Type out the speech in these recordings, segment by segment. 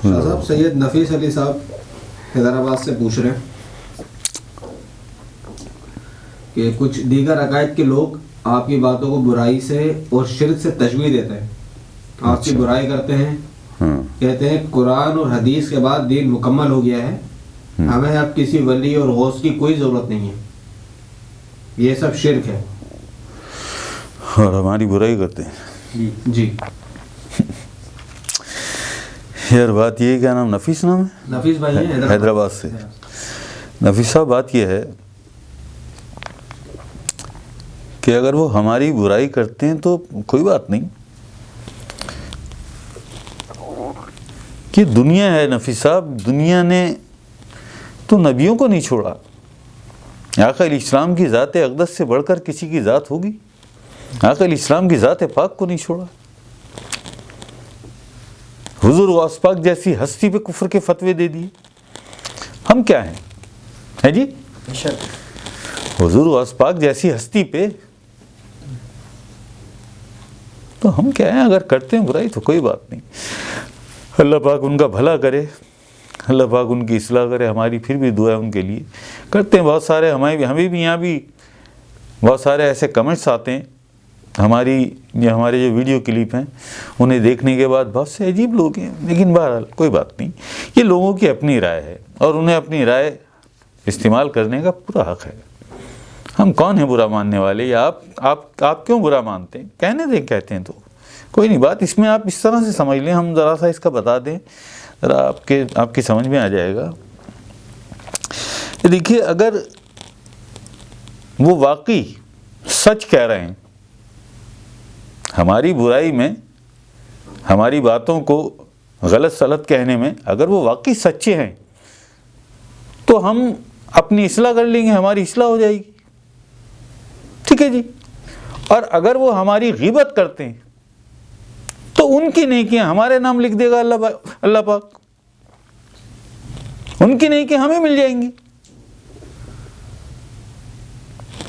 شاہ صاحب سید نفیس علی صاحب حیدرآباد سے پوچھ رہے ہیں کہ کچھ دیگر عقائد کے لوگ آپ کی باتوں کو برائی سے اور شرک سے تشبیہ دیتے ہیں، آپ کی برائی کرتے ہیں، کہتے ہیں قرآن اور حدیث کے بعد دین مکمل ہو گیا ہے، ہمیں اب کسی ولی اور غوث کی کوئی ضرورت نہیں ہے، یہ سب شرک ہے اور ہماری برائی کرتے ہیں. جی یار بات یہ ہے، کیا نام نفیس نام ہے؟ نفیس بھائی ہیں حیدرآباد سے. نفیس صاحب بات یہ ہے کہ اگر وہ ہماری برائی کرتے ہیں تو کوئی بات نہیں، کہ دنیا ہے نفیس صاحب، دنیا نے تو نبیوں کو نہیں چھوڑا. آقا علیہ السلام کی ذات اقدس سے بڑھ کر کسی کی ذات ہوگی؟ آقا علیہ السلام کی ذات پاک کو نہیں چھوڑا. حضور غوث پاک جیسی ہستی پہ کفر کے فتوے دے دیے. ہم کیا ہیں؟ ہے جی، حضور غوث پاک جیسی ہستی پہ تو ہم کیا ہیں؟ اگر کرتے ہیں برائی تو کوئی بات نہیں. اللہ پاک ان کا بھلا کرے، اللہ پاک ان کی اصلاح کرے. ہماری پھر بھی دعا ہے ان کے لیے. کرتے ہیں بہت سارے، ہمیں بھی یہاں بھی بہت سارے ایسے کمنٹس آتے ہیں ہمارے جو ویڈیو کلپ ہیں انہیں دیکھنے کے بعد، بہت سے عجیب لوگ ہیں، لیکن بہرحال کوئی بات نہیں. یہ لوگوں کی اپنی رائے ہے اور انہیں اپنی رائے استعمال کرنے کا پورا حق ہے. ہم کون ہیں برا ماننے والے؟ یا آپ کیوں برا مانتے ہیں؟ کہنے دیں، کہتے ہیں تو کوئی نہیں بات. اس میں آپ اس طرح سے سمجھ لیں، ہم ذرا سا اس کا بتا دیں، ذرا آپ کی سمجھ میں آ جائے گا. دیکھیے، اگر وہ واقعی سچ کہہ رہے ہیں، ہماری برائی میں، ہماری باتوں کو غلط سلط کہنے میں اگر وہ واقعی سچے ہیں تو ہم اپنی اصلاح کر لیں گے، ہماری اصلاح ہو جائے گی. ٹھیک ہے جی. اور اگر وہ ہماری غیبت کرتے ہیں تو ان کی نیکیاں ہمارے نام لکھ دے گا اللہ پاک، ان کی نیکیاں ہمیں مل جائیں گی.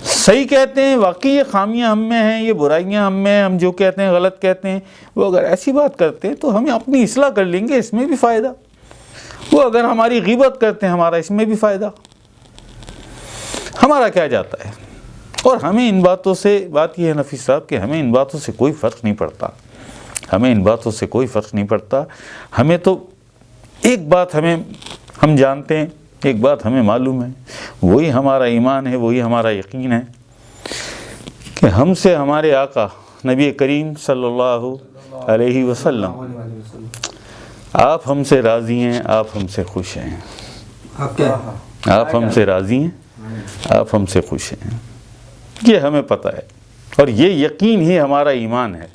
صحیح کہتے ہیں، واقعی یہ خامیاں ہم میں ہیں، یہ برائیاں ہم میں ہیں، ہم جو کہتے ہیں غلط کہتے ہیں. وہ اگر ایسی بات کرتے ہیں تو ہم اپنی اصلاح کر لیں گے، اس میں بھی فائدہ. وہ اگر ہماری غیبت کرتے ہیں، ہمارا اس میں بھی فائدہ. ہمارا کیا جاتا ہے؟ اور ہمیں ان باتوں سے، بات یہ ہے نفیس صاحب کہ ہمیں ان باتوں سے کوئی فرق نہیں پڑتا. ہمیں ان باتوں سے کوئی فرق نہیں پڑتا. ہمیں تو ایک بات ہم جانتے ہیں، ایک بات ہمیں معلوم ہے، وہی ہمارا ایمان ہے، وہی ہمارا یقین ہے کہ ہم سے ہمارے آقا نبی کریم صلی اللہ علیہ وسلم، آپ ہم سے راضی ہیں، آپ ہم سے خوش ہیں. آپ ہم سے راضی ہیں، آپ ہم سے خوش ہیں. یہ ہمیں پتہ ہے اور یہ یقین ہی ہمارا ایمان ہے.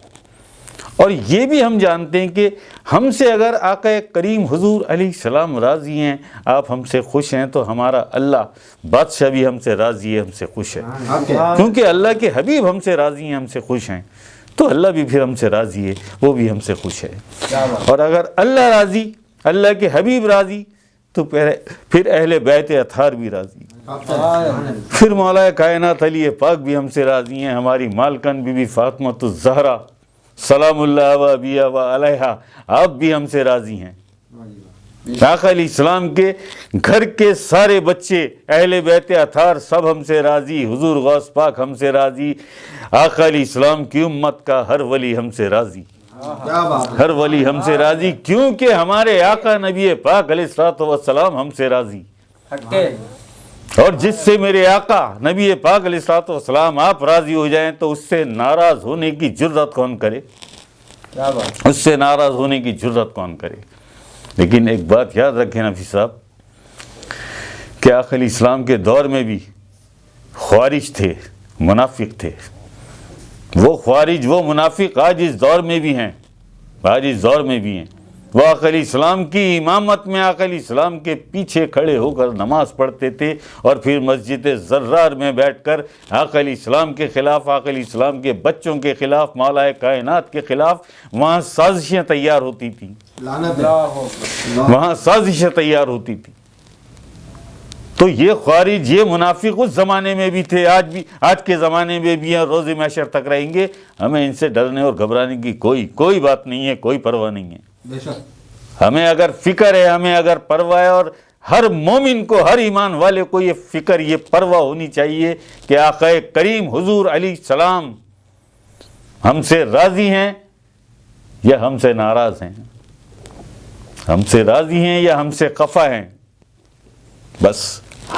اور یہ بھی ہم جانتے ہیں کہ ہم سے اگر آقا کریم حضور علیہ السلام راضی ہیں، آپ ہم سے خوش ہیں، تو ہمارا اللہ بادشاہ بھی ہم سے راضی ہے، ہم سے خوش ہے. کیونکہ اللہ کے حبیب ہم سے راضی ہیں، ہم سے خوش ہیں، تو اللہ بھی پھر ہم سے راضی ہے، وہ بھی ہم سے خوش ہے. اور اگر اللہ راضی، اللہ کے حبیب راضی، تو پھر اہل بیت اطہار بھی راضی، پھر مولا کائنات علی پاک بھی ہم سے راضی ہیں. ہماری مالکن بی بی فاطمۃ الزہرا سلام اللہ و ابیہ و علیہا، آپ بھی ہم سے راضی ہیں. آقا علیہ السلام کے گھر کے سارے بچے اہل بیت اطہار سب ہم سے راضی، حضور غوث پاک ہم سے راضی، آقا علیہ السلام کی امت کا ہر ولی ہم سے راضی، ہر ولی ہم سے راضی، کیونکہ ہمارے آقا نبی پاک علیہ الصلوۃ والسلام ہم سے راضی. اور جس سے میرے آقا نبی پاک علیہ الصلوۃ والسلام آپ راضی ہو جائیں تو اس سے ناراض ہونے کی جرات کون کرے؟ اس سے ناراض ہونے کی جرات کون کرے؟ لیکن ایک بات یاد رکھیں نفیس صاحب کہ آقا علیہ السلام کے دور میں بھی خوارج تھے، منافق تھے. وہ خوارج، وہ منافق آج اس دور میں بھی ہیں، آج اس دور میں بھی ہیں. وہ آقا علیہ السلام کی امامت میں آقا علیہ السلام کے پیچھے کھڑے ہو کر نماز پڑھتے تھے اور پھر مسجد زرار میں بیٹھ کر آقا علیہ السلام کے خلاف، آقا علیہ السلام کے بچوں کے خلاف، مولا کائنات کے خلاف وہاں سازشیں تیار ہوتی تھیں، وہاں سازشیں تیار ہوتی تھیں. تو یہ خوارج، یہ منافق اس زمانے میں بھی تھے، آج کے زمانے میں بھی ہیں، روز محشر تک رہیں گے. ہمیں ان سے ڈرنے اور گھبرانے کی کوئی بات نہیں ہے، کوئی پرواہ نہیں ہے. ہمیں اگر فکر ہے, ہمیں اگر پرواہ ہے, اور ہر مومن کو, ہر ایمان والے کو یہ فکر, یہ پرواہ ہونی چاہیے کہ آقا کریم حضور علیہ السلام ہم سے راضی ہیں یا ہم سے ناراض ہیں, ہم سے راضی ہیں یا ہم سے خفا ہیں. بس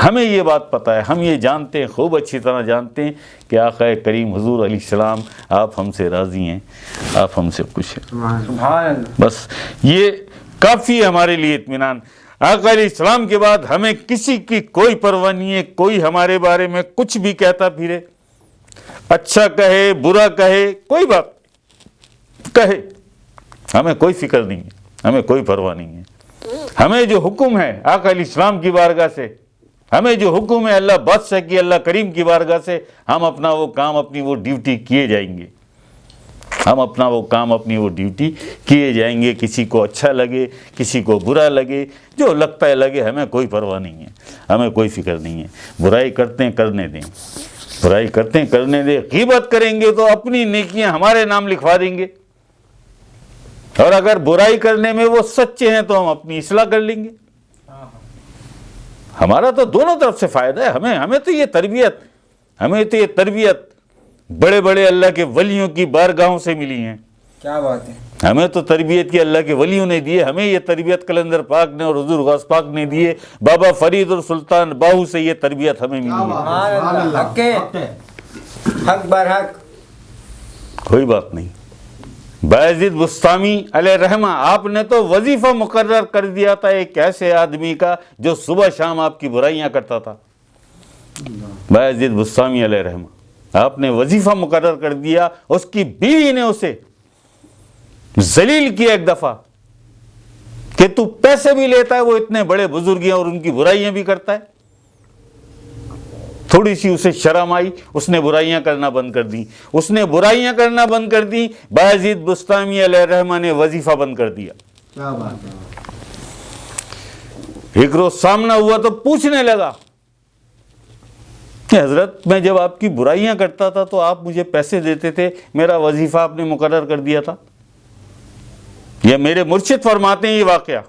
ہمیں یہ بات پتہ ہے, ہم یہ جانتے ہیں, خوب اچھی طرح جانتے ہیں کہ آقا کریم حضور علیہ السلام آپ ہم سے راضی ہیں, آپ ہم سے خوش ہیں. بس یہ کافی ہے ہمارے لیے اطمینان. آقا علیہ السلام کے بعد ہمیں کسی کی کوئی پرواہ نہیں ہے. کوئی ہمارے بارے میں کچھ بھی کہتا پھرے, اچھا کہے برا کہے, کوئی بات کہے, ہمیں کوئی فکر نہیں ہے, ہمیں کوئی پرواہ نہیں ہے. ہمیں جو حکم ہے آقا علیہ السلام کی بارگاہ سے, ہمیں جو حکم ہے اللہ بادشاہ کی, اللہ کریم کی بارگاہ سے, ہم اپنا وہ کام, اپنی وہ ڈیوٹی کیے جائیں گے. ہم اپنا وہ کام, اپنی وہ ڈیوٹی کیے جائیں گے. کسی کو اچھا لگے, کسی کو برا لگے, جو لگتا ہے لگے, ہمیں کوئی پرواہ نہیں ہے, ہمیں کوئی فکر نہیں ہے. برائی کرتے ہیں کرنے دیں, برائی کرتے ہیں کرنے دیں. غیبت کریں گے تو اپنی نیکیاں ہمارے نام لکھوا دیں گے, اور اگر برائی کرنے میں وہ سچے ہیں تو ہم اپنی اصلاح کر لیں گے. ہمارا تو دونوں طرف سے فائدہ ہے. ہمیں تو یہ تربیت بڑے بڑے اللہ کے ولیوں کی بارگاہوں سے ملی ہیں. کیا بات ہے. ہمیں تو تربیت کی اللہ کے ولیوں نے دی ہے. ہمیں یہ تربیت قلندر پاک نے اور حضور غوث پاک نے دی ہے. بابا فرید اور سلطان باہو سے یہ تربیت ہمیں ملی ہے. حق بر حق. کوئی بات نہیں. بایزید بسطامی علیہ رحمہ, آپ نے تو وظیفہ مقرر کر دیا تھا ایک ایسے آدمی کا جو صبح شام آپ کی برائیاں کرتا تھا. بایزید بسطامی علیہ رحمہ, آپ نے وظیفہ مقرر کر دیا. اس کی بیوی نے اسے ذلیل کیا ایک دفعہ کہ تو پیسے بھی لیتا ہے, وہ اتنے بڑے بزرگ ہیں اور ان کی برائیاں بھی کرتا ہے. تھوڑی سی اسے شرم آئی, اس نے برائیاں کرنا بند کر دی. اس نے برائیاں کرنا بند کر دی. بایزید بسطامی علیہ رحمہ نے وظیفہ بند کر دیا. کیا بات ہے. ایک روز سامنا ہوا تو پوچھنے لگا کہ حضرت میں جب آپ کی برائیاں کرتا تھا تو آپ مجھے پیسے دیتے تھے, میرا وظیفہ آپ نے مقرر کر دیا تھا. یہ میرے مرشد فرماتے ہیں یہ واقعہ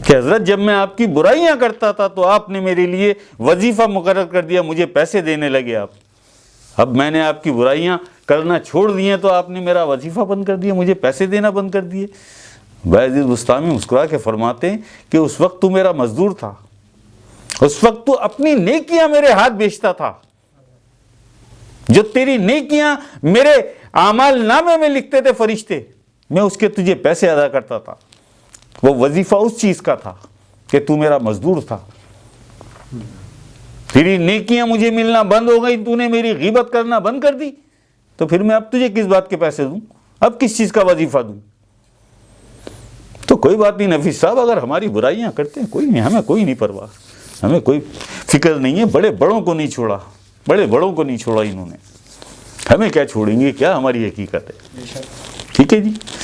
کہ حضرت جب میں آپ کی برائیاں کرتا تھا تو آپ نے میرے لیے وظیفہ مقرر کر دیا, مجھے پیسے دینے لگے آپ. اب میں نے آپ کی برائیاں کرنا چھوڑ دی ہیں تو آپ نے میرا وظیفہ بند کر دیا, مجھے پیسے دینا بند کر دیے. بایزید بسطامی مسکرا کے فرماتے ہیں کہ اس وقت تو میرا مزدور تھا, اس وقت تو اپنی نیکیاں میرے ہاتھ بیچتا تھا. جو تیری نیکیاں میرے اعمال نامے میں لکھتے تھے فرشتے, میں اس کے تجھے پیسے ادا کرتا تھا. وہ وظیفہ اس چیز کا تھا کہ تو میرا مزدور تھا. تیری نیکیاں مجھے ملنا بند ہو گئی, تو نے میری غیبت کرنا بند کر دی, تو پھر میں اب تجھے کس بات کے پیسے دوں, اب کس چیز کا وظیفہ دوں. تو کوئی بات نہیں نفیس صاحب, اگر ہماری برائیاں کرتے ہیں کوئی نہیں, ہمیں کوئی نہیں پرواہ, ہمیں کوئی فکر نہیں ہے. بڑے بڑوں کو نہیں چھوڑا, بڑے بڑوں کو نہیں چھوڑا انہوں نے, ہمیں کیا چھوڑیں گے, کیا ہماری حقیقت ہے. ٹھیک ہے جی.